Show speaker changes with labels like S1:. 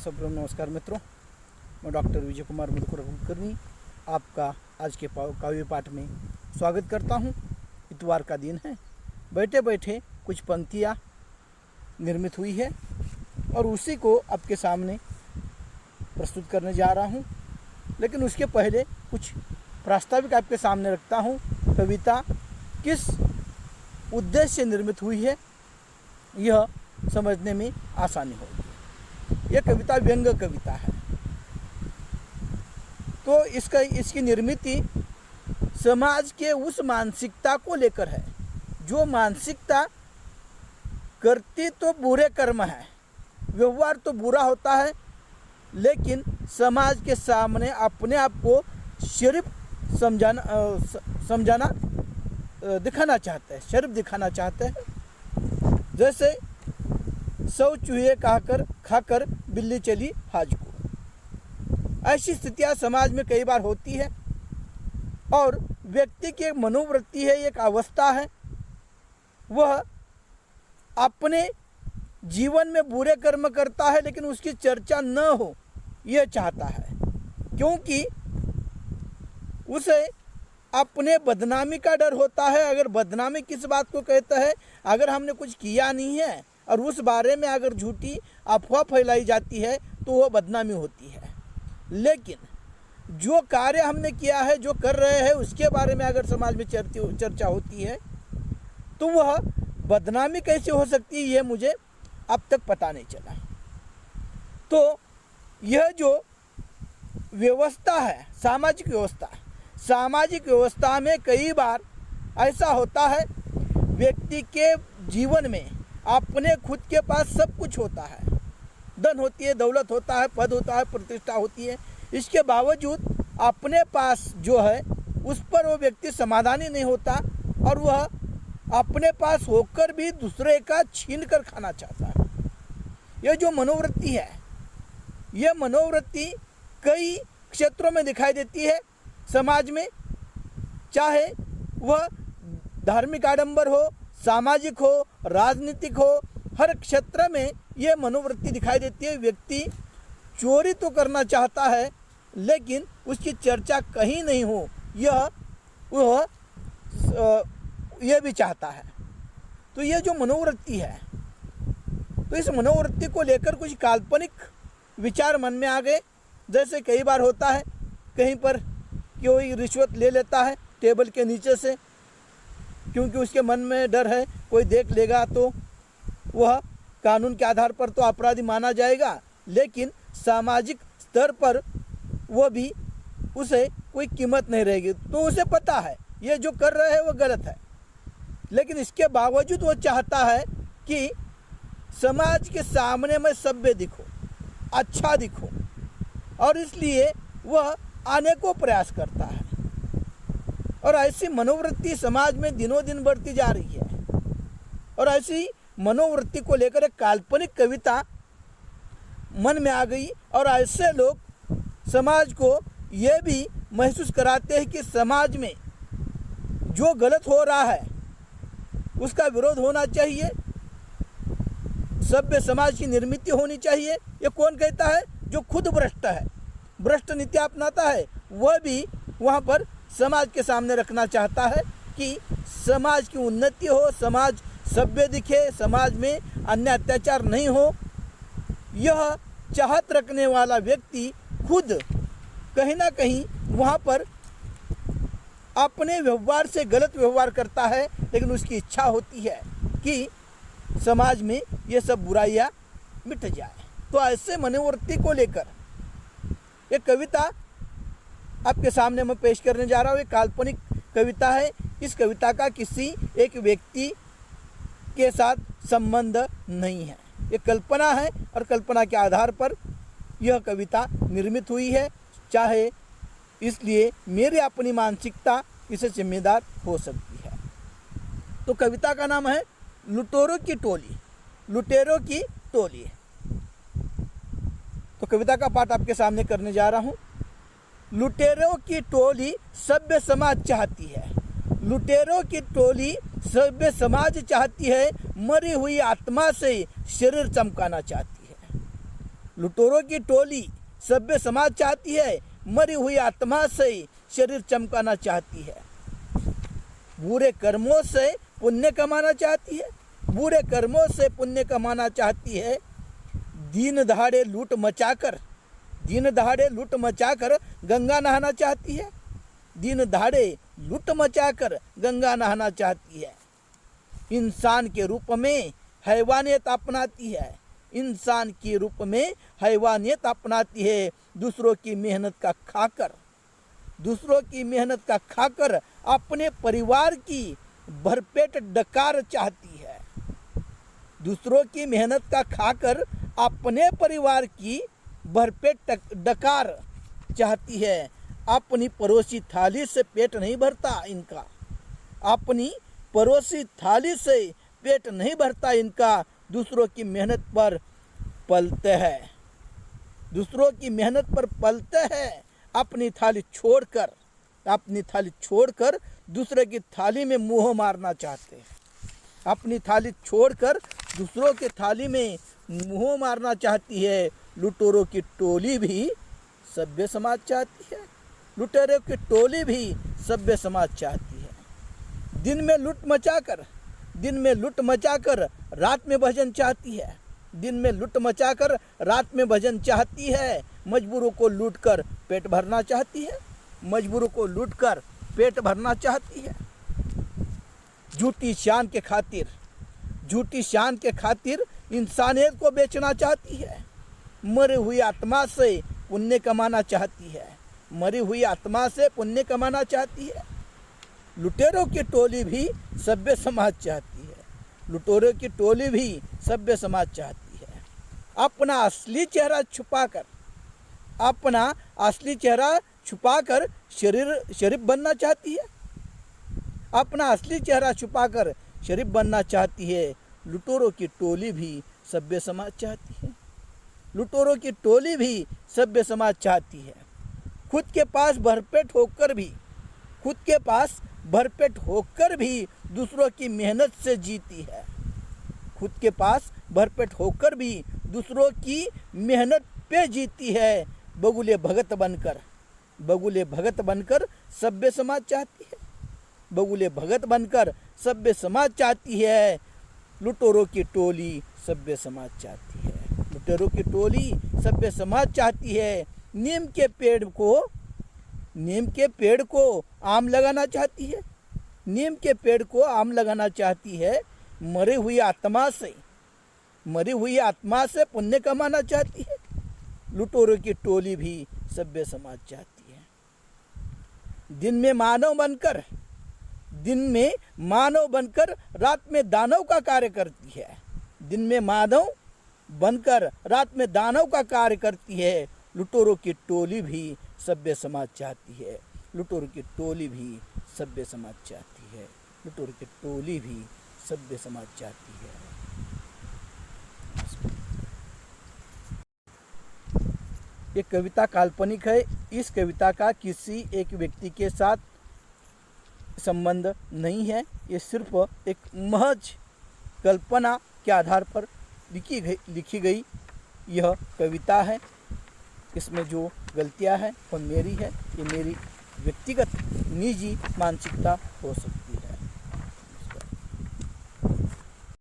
S1: सबको नमस्कार मित्रों, मैं डॉक्टर विजय कुमार मधुकर कुलकर्णी आपका आज के काव्य पाठ में स्वागत करता हूं। इतवार का दिन है। बैठे बैठे कुछ पंक्तियां निर्मित हुई है और उसी को आपके सामने प्रस्तुत करने जा रहा हूं। लेकिन उसके पहले कुछ प्रास्ताविक आपके सामने रखता हूं। कविता किस उद्देश्य से निर्मित हुई है यह समझने में आसानी होगी। यह कविता व्यंग कविता है, तो इसकी निर्मिति समाज के उस मानसिकता को लेकर है जो मानसिकता करती तो बुरे कर्म है, व्यवहार तो बुरा होता है, लेकिन समाज के सामने अपने आप को शरीफ समझाना दिखाना चाहते हैं, शरीफ दिखाना चाहते हैं। जैसे 100 चूहे खाकर बिल्ली चली हाज को। ऐसी स्थितियां समाज में कई बार होती है और व्यक्ति की एक मनोवृत्ति है, एक अवस्था है, वह अपने जीवन में बुरे कर्म करता है लेकिन उसकी चर्चा न हो यह चाहता है, क्योंकि उसे अपने बदनामी का डर होता है। अगर बदनामी किस बात को कहता है, अगर हमने कुछ किया नहीं है और उस बारे में अगर झूठी अफवाह फैलाई जाती है तो वह बदनामी होती है। लेकिन जो कार्य हमने किया है, जो कर रहे हैं, उसके बारे में अगर समाज में चर्चा होती है तो वह बदनामी कैसे हो सकती है, यह मुझे अब तक पता नहीं चला। तो यह जो व्यवस्था है, सामाजिक व्यवस्था में कई बार ऐसा होता है, व्यक्ति के जीवन में अपने खुद के पास सब कुछ होता है, धन होती है, दौलत होता है, पद होता है, प्रतिष्ठा होती है, इसके बावजूद अपने पास जो है उस पर वो व्यक्ति समाधानी नहीं होता और वह अपने पास होकर भी दूसरे का छीन कर खाना चाहता है। यह जो मनोवृत्ति है, यह मनोवृत्ति कई क्षेत्रों में दिखाई देती है समाज में, चाहे वह धार्मिक आडंबर हो, सामाजिक हो, राजनीतिक हो, हर क्षेत्र में यह मनोवृत्ति दिखाई देती है। व्यक्ति चोरी तो करना चाहता है लेकिन उसकी चर्चा कहीं नहीं हो, यह भी चाहता है। तो यह जो मनोवृत्ति है, तो इस मनोवृत्ति को लेकर कुछ काल्पनिक विचार मन में आ गए। जैसे कई बार होता है, कहीं पर कोई रिश्वत ले लेता है टेबल के नीचे से, क्योंकि उसके मन में डर है कोई देख लेगा तो वह कानून के आधार पर तो अपराधी माना जाएगा, लेकिन सामाजिक स्तर पर वह भी उसे कोई कीमत नहीं रहेगी। तो उसे पता है ये जो कर रहे हैं वो गलत है, लेकिन इसके बावजूद वो चाहता है कि समाज के सामने मैं सभ्य दिखूं, अच्छा दिखूं, और इसलिए वह आने को प्रयास करता है। और ऐसी मनोवृत्ति समाज में दिनों दिन बढ़ती जा रही है और ऐसी मनोवृत्ति को लेकर एक काल्पनिक कविता मन में आ गई और ऐसे लोग समाज को यह भी महसूस कराते हैं कि समाज में जो गलत हो रहा है उसका विरोध होना चाहिए, सभ्य समाज की निर्मित होनी चाहिए। ये कौन कहता है? जो खुद भ्रष्ट है, भ्रष्ट नीति अपनाता है, वह भी वहाँ पर समाज के सामने रखना चाहता है कि समाज की उन्नति हो, समाज सभ्य दिखे, समाज में अन्य अत्याचार नहीं हो। यह चाहत रखने वाला व्यक्ति खुद कहीं ना कहीं वहाँ पर अपने व्यवहार से गलत व्यवहार करता है, लेकिन उसकी इच्छा होती है कि समाज में ये सब बुराइयाँ मिट जाए। तो ऐसे मनोवृत्ति को लेकर एक कविता आपके सामने मैं पेश करने जा रहा हूँ। एक काल्पनिक कविता है। इस कविता का किसी एक व्यक्ति के साथ संबंध नहीं है, ये कल्पना है और कल्पना के आधार पर यह कविता निर्मित हुई है। चाहे इसलिए मेरी अपनी मानसिकता इसे जिम्मेदार हो सकती है। तो कविता का नाम है लुटेरों की टोली। लुटेरों की टोली। तो कविता का पाठ आपके सामने करने जा रहा हूँ। लुटेरों की टोली सभ्य समाज चाहती है, लुटेरों की टोली सभ्य समाज चाहती है, मरी हुई आत्मा से शरीर चमकाना चाहती है। लुटेरों की टोली सभ्य समाज चाहती है, मरी हुई आत्मा से शरीर चमकाना चाहती है। बुरे कर्मों से पुण्य कमाना चाहती है, बुरे कर्मों से पुण्य कमाना चाहती है। दिन दहाड़े लूट मचाकर गंगा नहाना चाहती है, दिन दहाड़े लूट मचाकर गंगा नहाना चाहती है। इंसान के रूप में हैवानियत अपनाती है, इंसान के रूप में हैवानियत अपनाती है। दूसरों की मेहनत का खाकर अपने परिवार की भरपेट डकार चाहती है। दूसरों की मेहनत का खाकर अपने परिवार की भरपेट डकार चाहती है। अपनी पड़ोसी थाली से पेट नहीं भरता इनका, अपनी पड़ोसी थाली से पेट नहीं भरता इनका। दूसरों की मेहनत पर पलते हैं, दूसरों की मेहनत पर पलते हैं। अपनी थाली छोड़कर दूसरे की थाली में मुंह मारना चाहते हैं, अपनी थाली छोड़कर दूसरों की थाली में मुंह मारना चाहती है। लुटेरों की टोली भी सभ्य समाज चाहती है, लुटेरों की टोली भी सभ्य समाज चाहती है। दिन में लूट मचाकर रात में भजन चाहती है, दिन में लूट मचाकर रात में भजन चाहती है। मजबूरों को लूटकर पेट भरना चाहती है, मजबूरों को लूटकर पेट भरना चाहती है। झूठी शान के खातिर इंसानियत को बेचना चाहती है। मरी हुई आत्मा से पुण्य कमाना चाहती है, मरी हुई आत्मा से पुण्य कमाना चाहती है। लुटेरों की टोली भी सभ्य समाज चाहती है, लुटेरों की टोली भी सभ्य समाज चाहती है। अपना असली चेहरा छुपाकर शरीफ बनना चाहती है, अपना असली चेहरा छुपाकर शरीफ बनना चाहती है। लुटेरों की टोली भी सभ्य समाज चाहती है, लुटेरों की टोली भी सभ्य समाज चाहती है। खुद के पास भरपेट होकर भी दूसरों की मेहनत से जीती है, खुद के पास भरपेट होकर भी दूसरों की मेहनत पे जीती है। बगुले भगत बनकर सभ्य समाज चाहती है, बगुले भगत बनकर सभ्य समाज चाहती है। लुटेरों की टोली सभ्य समाज चाहती है, लुटेरों की टोली सभ्य समाज चाहती है। नीम के पेड़ को आम लगाना चाहती है, नीम के पेड़ को आम लगाना चाहती है। मरी हुई आत्मा से पुण्य कमाना चाहती है। लुटेरों की टोली भी सभ्य समाज चाहती है। दिन में मानव बनकर रात में दानव का कार्य करती है, दिन में मानव बनकर रात में दानव का कार्य करती है। लुटेरों की टोली भी सभ्य समाज चाहती है, लुटेरों की टोली भी सभ्य समाज चाहती है, लुटेरों की टोली भी सभ्य समाज चाहती है। ये कविता काल्पनिक है, इस कविता का किसी एक व्यक्ति के साथ संबंध नहीं है। ये सिर्फ एक महज कल्पना के आधार पर लिखी गई यह कविता है। इसमें जो गलतियां हैं वो मेरी है, ये मेरी व्यक्तिगत निजी मानसिकता हो सकती है।